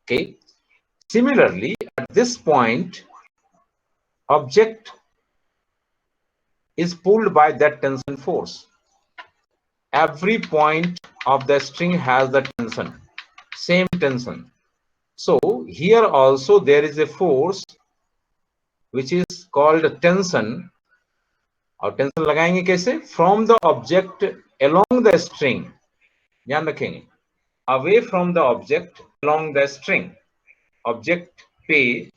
Okay. Similarly, at this point, object is pulled by that tension force. Every point of the string has the tension, same tension. So here also there is a force which is called tension. और tension लगाएंगे कैसे? From the object along the string. ध्यान रखेंगे, away from the object along the string. Object पे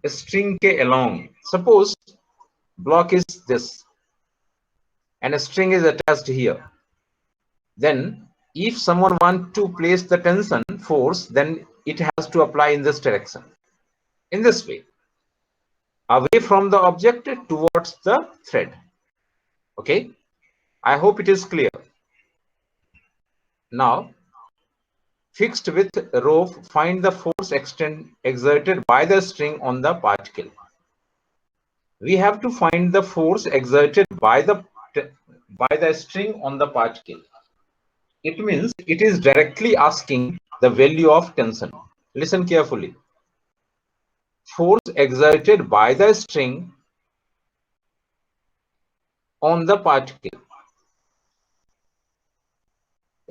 string के along. Suppose block is this and a string is attached here. Then if someone wants to place the tension force, then it has to apply in this direction, in this way, away from the object towards the thread. Okay, I hope it is clear. Now, fixed with rope, find the force exerted by the string on the particle. We have to find the force exerted by the string on the particle. It means it is directly asking the value of tension. Listen carefully. Force exerted by the string on the particle.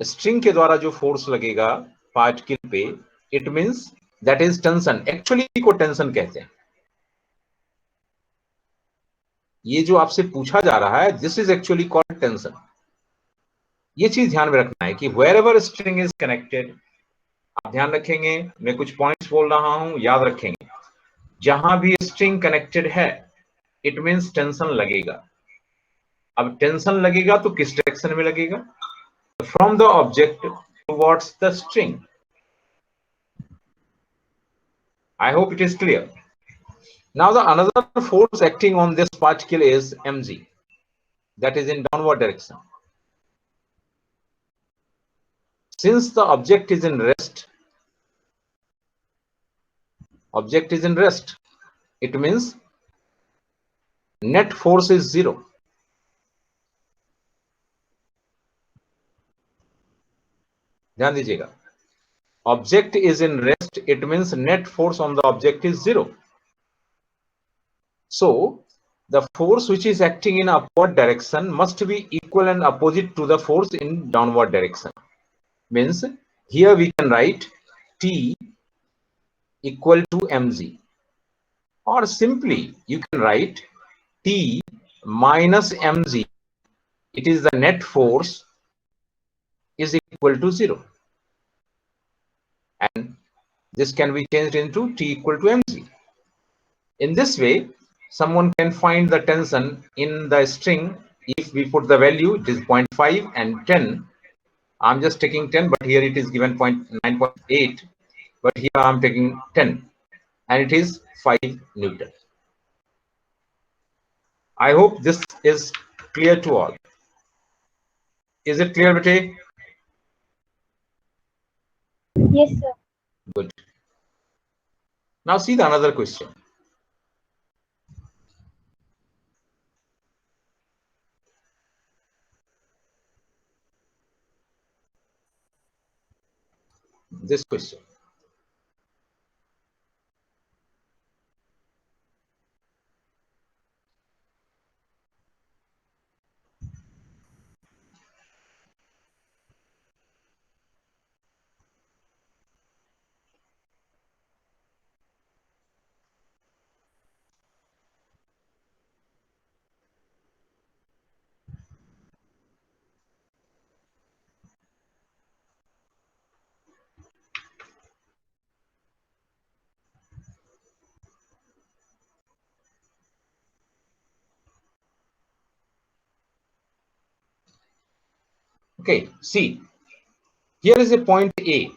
String के द्वारा जो force लगेगा particle पे, it means that is tension. Actually को tension कहते हैं. ये जो आपसे पूछा जा रहा है, this is actually called tension. ये चीज ध्यान में रखना है कि wherever string is connected, आप ध्यान रखेंगे, मैं कुछ पॉइंट्स बोल रहा हूं, याद रखेंगे. जहां भी स्ट्रिंग कनेक्टेड है, इट मींस टेंशन लगेगा. अब टेंशन लगेगा तो किस डायरेक्शन में लगेगा? From the object towards the string. I hope it is clear. Now the another force acting on this particle is mg, that is in downward direction. Since the object is in rest, it means net force is 0. ध्यान दीजिएगा, object is in rest, it means net force on the object is 0. So the force which is acting in upward direction must be equal and opposite to the force in downward direction. Means here we can write T equal to mg, or simply you can write T minus mg. It is the net force is equal to 0, and this can be changed into T equal to mg. In this way, someone can find the tension in the string. If we put the value, it is 0.5 and 10. I'm just taking 10, but here it is given 9.8, but here I'm taking 10, and it is 5 Newton. I hope this is clear to all. Is it clear, Bete? Yes, sir. Good. Now see the another question. This question. Okay, see, here is a point A.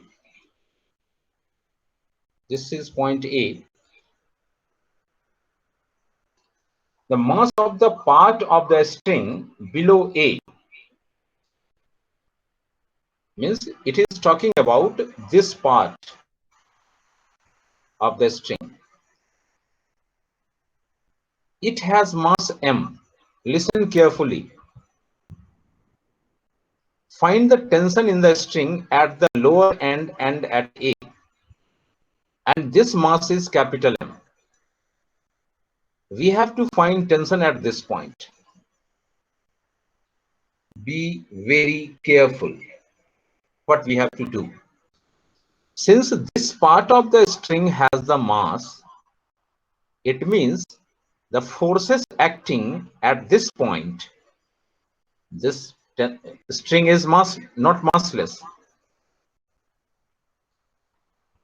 This is point A. The mass of the part of the string below A, means it is talking about this part of the string. It has mass m. Listen carefully. Find the tension in the string at the lower end and at A. and this mass is capital M. We have to find tension at this point. Be very careful what we have to do. Since this part of the string has the mass, it means the forces acting at this point, this string is not massless.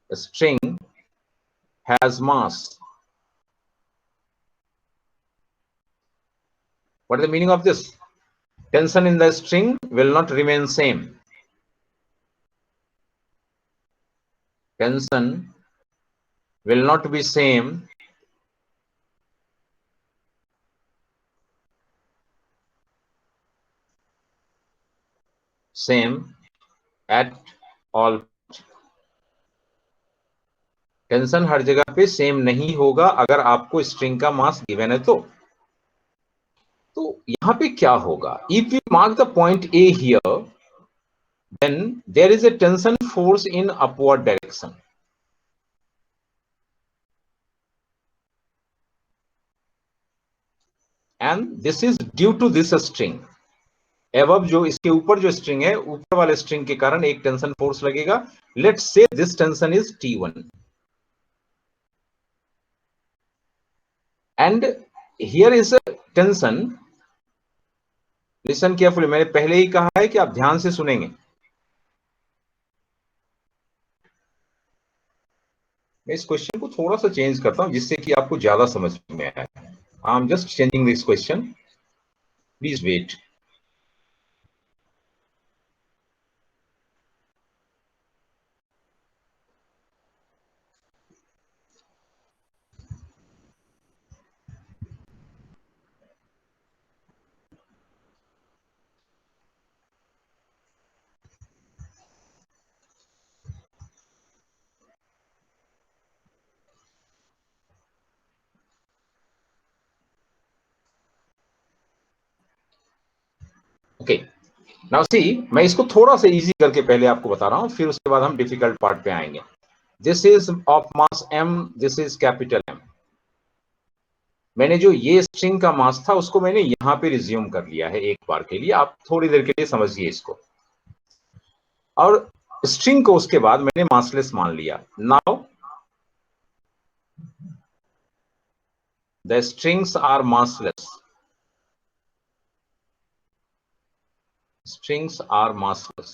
A string has mass. What is the meaning of this? Tension in the string will not remain same. Tension will not be same at all. Tension हर जगह पे same नहीं होगा अगर आपको string का mass given है तो यहां पे क्या होगा? If you mark the point A here, then there is a tension force in upward direction. And this is due to this string. Above जो इसके ऊपर जो स्ट्रिंग है, ऊपर वाले स्ट्रिंग के कारण एक टेंशन फोर्स लगेगा. Let's say this tension is T1 and here is a tension. Listen carefully. मैंने पहले ही कहा है कि आप ध्यान से सुनेंगे. मैं इस क्वेश्चन को थोड़ा सा चेंज करता हूं जिससे कि आपको ज्यादा समझ में आए. I am just changing this question. Please wait. Okay, now see, मैं इसको थोड़ा सा इजी करके पहले आपको बता रहा हूं, फिर उसके बाद हम डिफिकल्ट पार्ट पे आएंगे. This is of mass m, this is capital M. मैंने जो ये स्ट्रिंग का मास था उसको मैंने यहां पे रिज्यूम कर लिया है एक बार के लिए. आप थोड़ी देर के लिए समझिए इसको. और स्ट्रिंग को उसके बाद मैंने मासलेस मान लिया. Now the strings are massless. Strings are massless.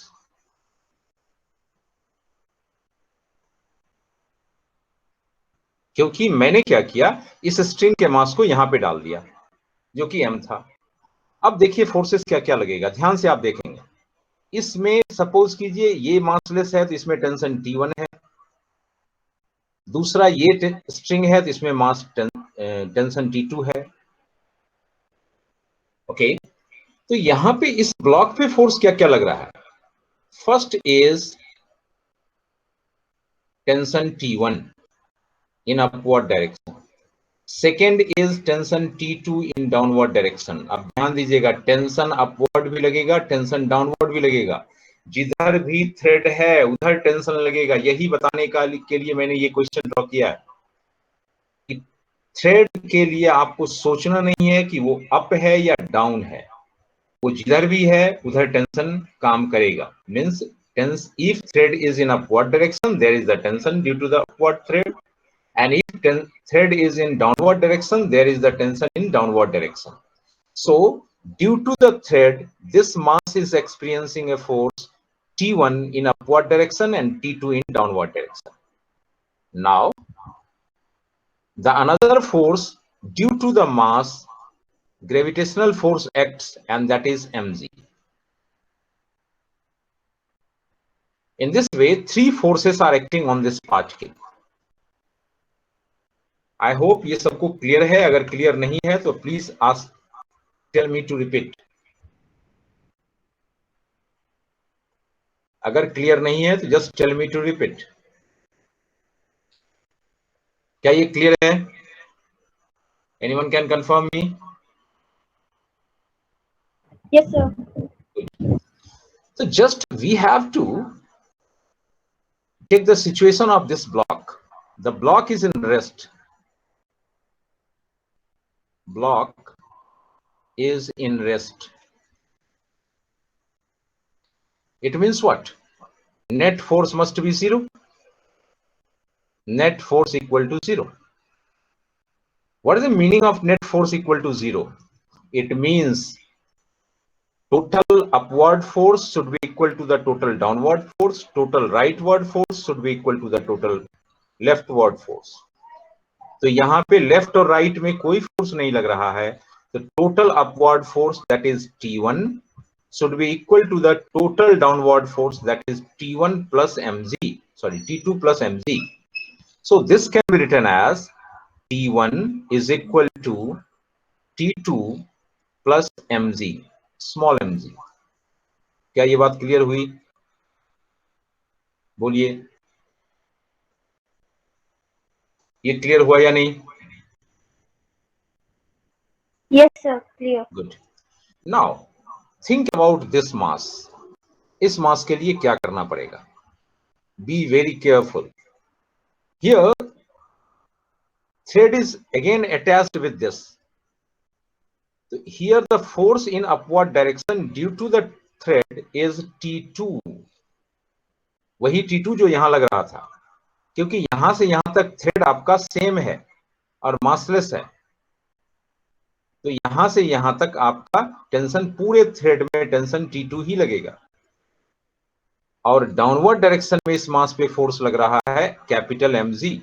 क्योंकि मैंने क्या किया, इस स्ट्रिंग के मास को यहां पे डाल दिया जो कि m था. अब देखिए फोर्सेस क्या क्या लगेगा, ध्यान से आप देखेंगे. इसमें सपोज कीजिए ये मासलेस है तो इसमें टेंशन T1 है. दूसरा ये स्ट्रिंग है तो इसमें मास टेंशन T2 है. ओके, तो यहां पे इस ब्लॉक पे फोर्स क्या क्या लग रहा है? First is tension T1 in upward direction. Second is tension T2 in downward direction. अब ध्यान दीजिएगा, टेंशन अपवर्ड भी लगेगा, टेंशन डाउनवर्ड भी लगेगा. जिधर भी थ्रेड है उधर टेंशन लगेगा. यही बताने के लिए मैंने ये क्वेश्चन ड्रॉ किया है कि थ्रेड के लिए आपको सोचना नहीं है कि वो अप है या डाउन है. वो जिधर भी है उधर टेंशन काम करेगा. Means if thread is in upward direction, there is a tension due to the upward thread, and if thread is in downward direction, there is the tension in downward direction. So due to the thread, this mass is experiencing a force T1 in upward direction and T2 in downward direction. Now the another force due to the mass, gravitational force acts, and that is mg. In this way, three forces are acting on this particle. I hope ये सबको clear है. अगर clear नहीं है तो please ask, tell me to repeat. अगर clear नहीं है तो just tell me to repeat. क्या ये क्लियर है? Anyone can confirm me? Yes sir. So just we have to take the situation of this block. The block is in rest. Block is in rest. It means what? Net force must be 0. Net force equal to 0. What is the meaning of net force equal to 0? It means total upward force should be equal to the total downward force. Total rightward force should be equal to the total leftward force. तो यहाँ पे left और right में कोई force नहीं लग रहा है, तो total upward force that is T1 should be equal to the total downward force that is T1 plus mg, sorry, T2 plus mg. So this can be written as T1 is equal to T2 plus mg, small mg. क्या ये बात clear हुई? बोलिए, ये clear हुआ या नहीं? Yes, sir. Clear. Good. Now think about this mass. इस मास के लिए क्या करना पड़ेगा? Be very careful. Here, thread is again attached with this. Here, the force in upward direction due to the thread is T2. वही T2 जो यहां लग रहा था, क्योंकि यहां से यहां तक थ्रेड आपका सेम है और मासलेस है, तो यहां से यहां तक आपका टेंशन, पूरे थ्रेड में टेंशन T2 ही लगेगा, और डाउनवर्ड डायरेक्शन में इस मास पे फोर्स लग रहा है कैपिटल mg.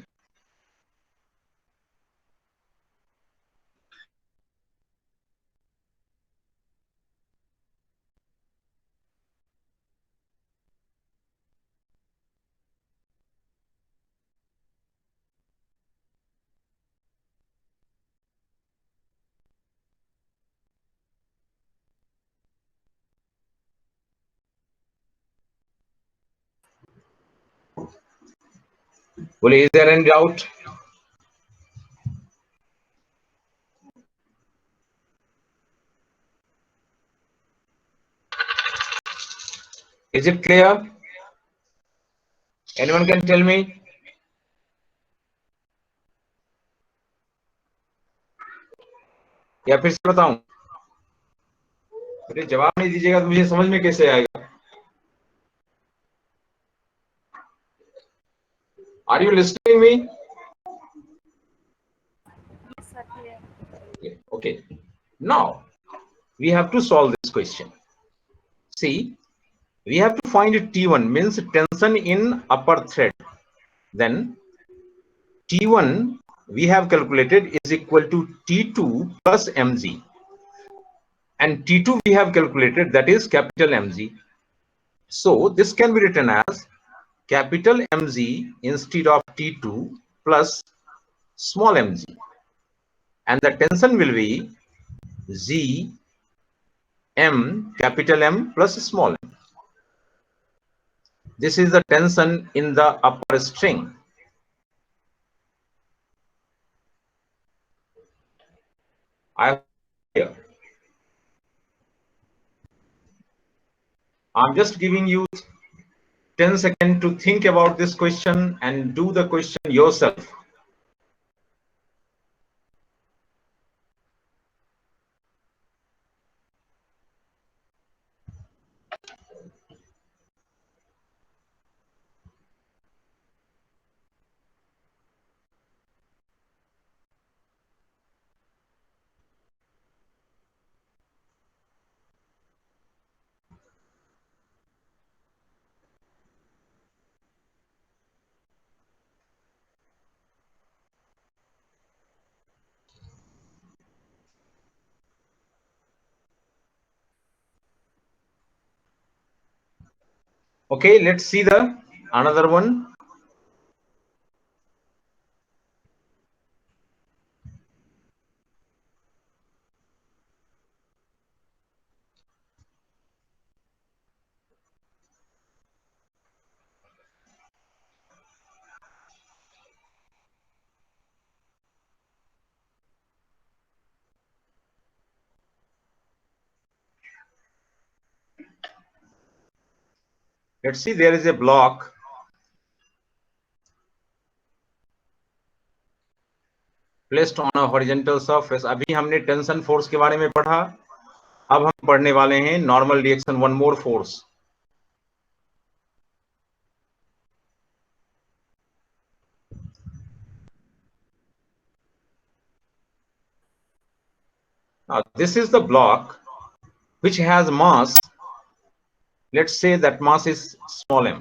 बोले, is there any doubt? Is it clear? Anyone can tell me? या फिर से बताऊं? अरे जवाब नहीं दीजिएगा तो मुझे समझ में कैसे आएगा? Are you listening me? Yes, sir. Clear. Okay. Now we have to solve this question. See, we have to find T1 means tension in upper thread. Then T1 we have calculated is equal to T2 plus mg, and T2 we have calculated, that is capital mg. So this can be written as capital mg instead of T2 plus small mg, and the tension will be G M, capital M plus small m. This is the tension in the upper string. I'm just giving you 10 seconds to think about this question and do the question yourself. Okay, let's see the another one. Let's see, there is a block placed on a horizontal surface. अभी हमने tension force के बारे में पढ़ा, अब हम पढ़ने वाले हैं normal reaction, one more force. Now this is the block which has mass. Let's say that mass is small m.